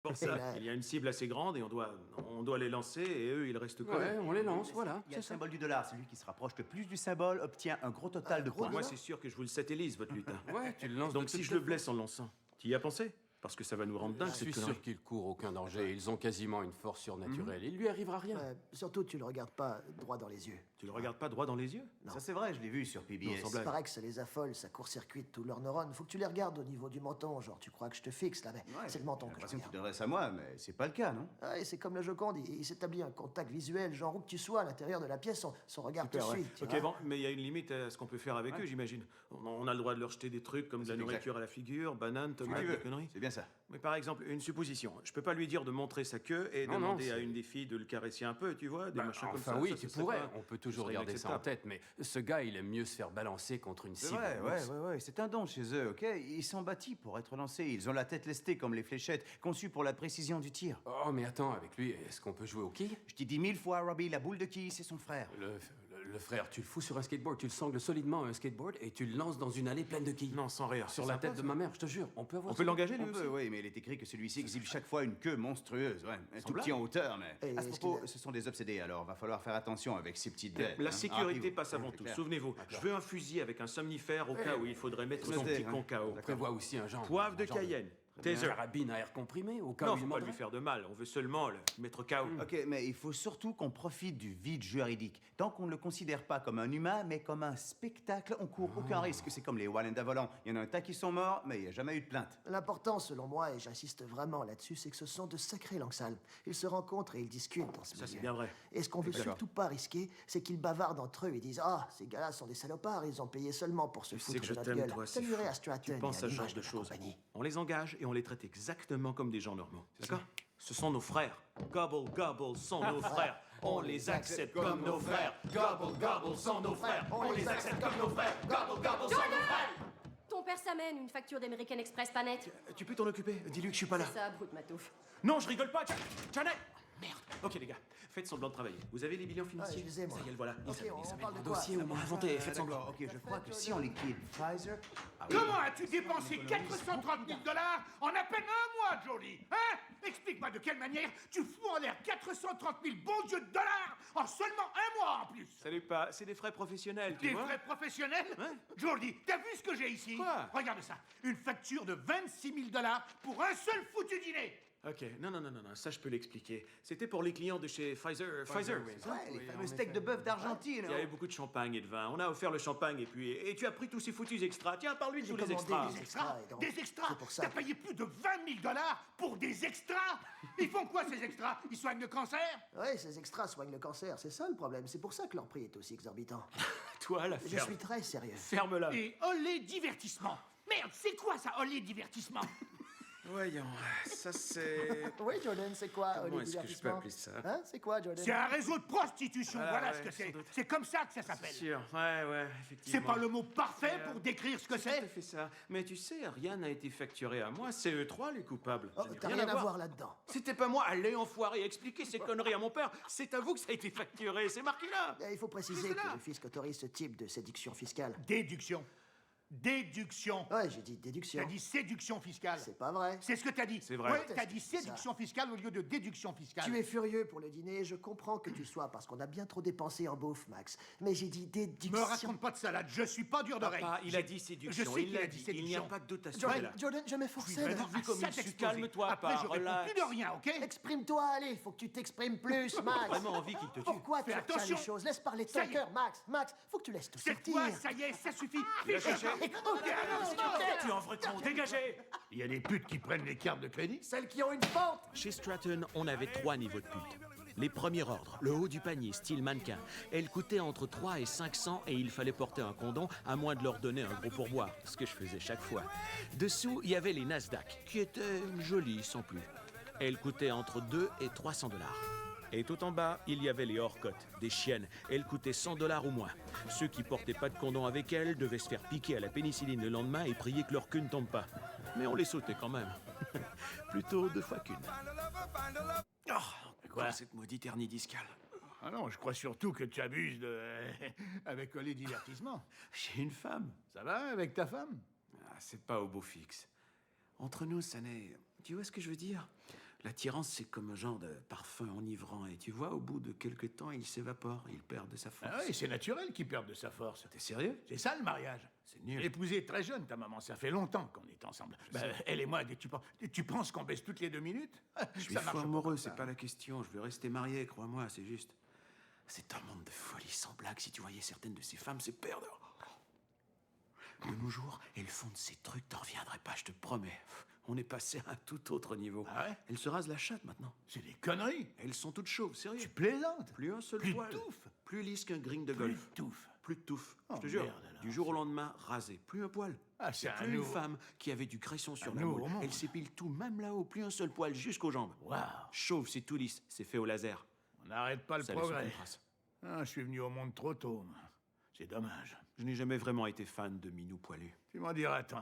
Pour Et ça, là- il y a une cible assez grande et on doit les lancer et eux, ils restent collés. Ouais, on les lance, voilà. Il y a le C'est ça. symbole du dollar. Celui qui se rapproche le plus du symbole obtient un gros total de points. Moi, c'est sûr que je vous le satellise, votre lutin. Ouais, tu le lances. Donc de si toutes je le les blesse en le lançant, tu y as pensé? Parce que ça va nous rendre dingue, Je cette suis connerie. sûr qu'ils courent aucun danger. Ils ont quasiment une force surnaturelle. Il lui arrivera rien. Surtout, tu le regardes pas droit dans les yeux. Tu le regardes pas droit dans les yeux? Ça, c'est vrai, je l'ai vu sur PBS. Non, sans Il blague. paraît que ça les affole, ça court-circuite tous leurs neurones. Faut que tu les regardes au niveau du menton, genre tu crois que je te fixe là, mais c'est le menton J'ai que je l'impression que tu regarde. t'adresses à moi, mais c'est pas le cas, non? Ah, et c'est comme le Joconde, il s'établit un contact visuel, genre où que tu sois à l'intérieur de la pièce, son regard te suit. tu Ok, vois. bon, mais il y a une limite à ce qu'on peut faire avec eux, j'imagine. On a le droit de leur jeter des trucs comme de la C'est exact. nourriture à la figure, bananes, Tu tomates, veux. des conneries. C'est bien ça. Mais par exemple, une supposition. Je peux pas lui dire de montrer sa queue et Non, demander non, à c'est- une des filles de le caresser un peu, tu vois, des machins comme ça. Enfin oui, Ça, tu ce serait pourrais. pas- On peut toujours ce serait garder ça en inacceptable. tête, mais ce gars, il aime mieux se faire balancer contre une C'est cible. vrai, monstre. ouais. C'est un don chez eux, ok? Ils sont bâtis pour être lancés. Ils ont la tête lestée comme les fléchettes, conçues pour la précision du tir. Oh, mais attends, avec lui, est-ce qu'on peut jouer au quilles? Je t'ai dit 1000 fois, Robbie, la boule de quilles, c'est son frère. Le frère, tu le fous sur un skateboard, tu le sangles solidement à un skateboard et tu le lances dans une allée pleine de quilles. Non, sans rire. Sur c'est la sympa, tête de ça. ma mère, je te jure. On peut avoir On peut ça. l'engager, lui On aussi? peut, oui, mais il est écrit que celui-ci exhibe chaque fois une queue monstrueuse, ouais. Un tout blague. petit en hauteur, mais. Et À ce est-ce propos, qu'il a- ce sont des obsédés, alors va falloir faire attention avec ces petites bêtes. La hein. sécurité Rappelez-vous. passe avant C'est tout, clair. souvenez-vous. Je veux un fusil avec un somnifère au cas où il faudrait mettre son Noté, petit hein. con KO. On prévoit aussi un genre. Poivre de un genre Cayenne. Une Taser. carabine à air comprimé au cas Non, où il faut pas lui mordrait. faire de mal, on veut seulement le mettre KO. Ok, mais il faut surtout qu'on profite du vide juridique. Tant qu'on ne le considère pas comme un humain, mais comme un spectacle, on court aucun risque. C'est comme les Wallenda volants. Il y en a un tas qui sont morts, mais il n'y a jamais eu de plainte. L'important, selon moi, et j'insiste vraiment là-dessus, c'est que ce sont de sacrés langsales. Ils se rencontrent et ils discutent dans ce Ça, c'est milieu. bien vrai. Et ce qu'on veut surtout pas risquer, c'est qu'ils bavardent entre eux et disent « Ah, ces gars-là sont des salopards, ils ont payé seulement pour se Tu sais foutre que de je notre t'aime, gueule. » toi, c'est Ça nuirait fou. à Stratton Tu penses et à à ce genre l'image de la choses. compagnie. On les engage et on les traite exactement comme des gens normaux. D'accord? Ce sont nos frères. Gobble, gobble sont nos frères. On les accepte comme nos frères. Gobble, gobble sont nos frères. On les accepte comme nos frères. Gobble, gobble sont nos frères. Ton père s'amène une facture d'American Express pas nette. Tu peux t'en occuper? Dis-lui que je suis pas là. C'est ça, brute matouf. Non, je rigole pas. Janet! Merde. Ok, les gars, faites semblant de travailler. Vous avez les bilans financiers? je les ai, moi. Ça y est, le voilà. Ok, Ils on amènent parle de un quoi? dossier au moins inventé. Faites semblant. D'accord, ok, je crois que si on liquide Pfizer. Ah oui. Comment as-tu dépensé 430 000 dollars en à peine un mois, Jody? Hein? Explique-moi de quelle manière tu fous en l'air 430 000 bons dieux de dollars en seulement un mois en plus. Salut pas, c'est des frais professionnels, tu Des vois? frais professionnels? Ouais. Jordi, t'as vu ce que j'ai ici? Quoi? Regarde ça. Une facture de 26 000 dollars pour un seul foutu dîner. Ok, non, ça je peux l'expliquer. C'était pour les clients de chez Pfizer. Pfizer, oui. c'est ça? Ouais, les fameux steaks de bœuf d'Argentine. Il y avait beaucoup de champagne et de vin. On a offert le champagne et tu as pris tous ces foutus extras. Tiens, parle-lui de J'ai tous les commandé extras. des Extras? et donc, Des extras? c'est pour ça. T'as payé plus de 20 000 dollars pour des extras? Ils font quoi ces extras? Ils soignent le cancer? Ouais, ces extras soignent le cancer, c'est ça le problème. C'est pour ça que leur prix est aussi exorbitant. Toi, la Je ferme. suis très sérieux. Ferme-la. Et olé divertissement. Merde, c'est quoi ça, olé divertissement? Voyons, ça c'est... Oui, Jordan, c'est quoi, Comment les est-ce que je peux divertissements? appeler ça? Hein, c'est quoi, Jordan? C'est un réseau de prostitution, Ah, voilà ouais, ce que sans c'est. doute. C'est comme ça que ça s'appelle. Sûr, ouais, effectivement. C'est pas le mot parfait Mais, pour décrire ce que Tout à c'est. fait ça. Mais tu sais, rien n'a été facturé à moi. C'est eux trois les coupables. Oh, Je n'ai t'as rien à voir là-dedans. C'était pas moi. Allez, enfoiré, expliquer ces conneries à mon père. C'est à vous que ça a été facturé. C'est marqué là. Il faut préciser C'est là. que le fisc autorise ce type de séduction fiscale. Déduction. Déduction. Ouais, j'ai dit déduction. T'as dit séduction fiscale. C'est pas vrai. C'est ce que t'as dit. C'est vrai. Ouais, t'as dit C'est ça. séduction fiscale au lieu de déduction fiscale. Tu es furieux pour le dîner, je comprends que tu sois parce qu'on a bien trop dépensé en bouffe, Max. Mais j'ai dit déduction. Me raconte pas de salade, je suis pas dur d'oreille. Papa, il a dit séduction. Je sais il qu'il l'a a dit Il n'y a séduction. pas de doute à ce Jordan, là. Jordan, je Je suis m'efforçais. vraiment vu comme à il ça se t'exposer. calme-toi, Après, pas, je réponds relax. plus de rien, ok? Exprime-toi, allez, faut que tu t'exprimes plus, Max. Vraiment envie qu'il te tue. Pourquoi tu Fais retiens les attention. choses? Laisse parler Ça ton y est. cœur, Max. Max, faut que tu laisses tout C'est sortir. quoi? Ça y est, ça suffit. a cherché. Tu en vrai con, dégagez. Il y a des putes qui prennent les cartes de crédit. Celles qui ont une pente. Chez Stratton, on avait 3 niveaux de pute. Les premiers ordres, le haut du panier, style mannequin. Elles coûtaient entre 3 et 500 et il fallait porter un condom, à moins de leur donner un gros pourboire, ce que je faisais chaque fois. Dessous, il y avait les Nasdaq, qui étaient jolies sans plus. Elles coûtaient entre 2 et 300 dollars. Et tout en bas, il y avait les hors-cotes, des chiennes. Elles coûtaient 100 dollars ou moins. Ceux qui portaient pas de condom avec elles devaient se faire piquer à la pénicilline le lendemain et prier que leur queue ne tombe pas. Mais on les sautait quand même. Plutôt 2 fois qu'une. Quoi, cette maudite hernie discale? Ah non, je crois surtout que tu abuses de... avec les divertissements. J'ai une femme. Ça va avec ta femme? Ah, c'est pas au beau fixe. Entre nous, ça n'est... Tu vois ce que je veux dire? L'attirance, c'est comme un genre de parfum enivrant. Et tu vois, au bout de quelques temps, il s'évapore. Il perd de sa force. Ah oui, c'est naturel qu'ils perdent de sa force. T'es sérieux? C'est ça le mariage. C'est J'ai nul. épousé très jeune ta maman, ça fait longtemps qu'on est ensemble. Elle et moi, tu penses qu'on baisse toutes les 2 minutes? Je suis Ça fou marche pas amoureux, comme c'est ça. pas la question. Je veux rester marié, crois-moi, c'est juste. C'est un monde de folie sans blague. Si tu voyais certaines de ces femmes, c'est perdre. De nos jours, elles font de ces trucs, t'en reviendrais pas, je te promets. On est passé à un tout autre niveau. Ah ouais? Elles se rasent la chatte maintenant. C'est des conneries. Elles sont toutes chauves, sérieux. Tu plaisantes. Plus un seul Plus de poil. touffe. Plus lisse qu'un green de Plus golf. de touffe. Plus de touffe. Oh, Je te jure. merde, alors, Du jour au lendemain, rasé. Plus un poil. Ah, c'est un Plus une nouveau... femme qui avait du cresson sur Un la nouveau moule. monde. Elle s'épile tout, même là-haut. Plus un seul poil jusqu'aux jambes. Waouh. Chauve, c'est tout lisse. C'est fait au laser. On n'arrête pas le Ça laisse aucune progrès. trace. Ah, je suis venu au monde trop tôt, moi. C'est dommage. Je n'ai jamais vraiment été fan de minou poilu. Tu m'en diras tant.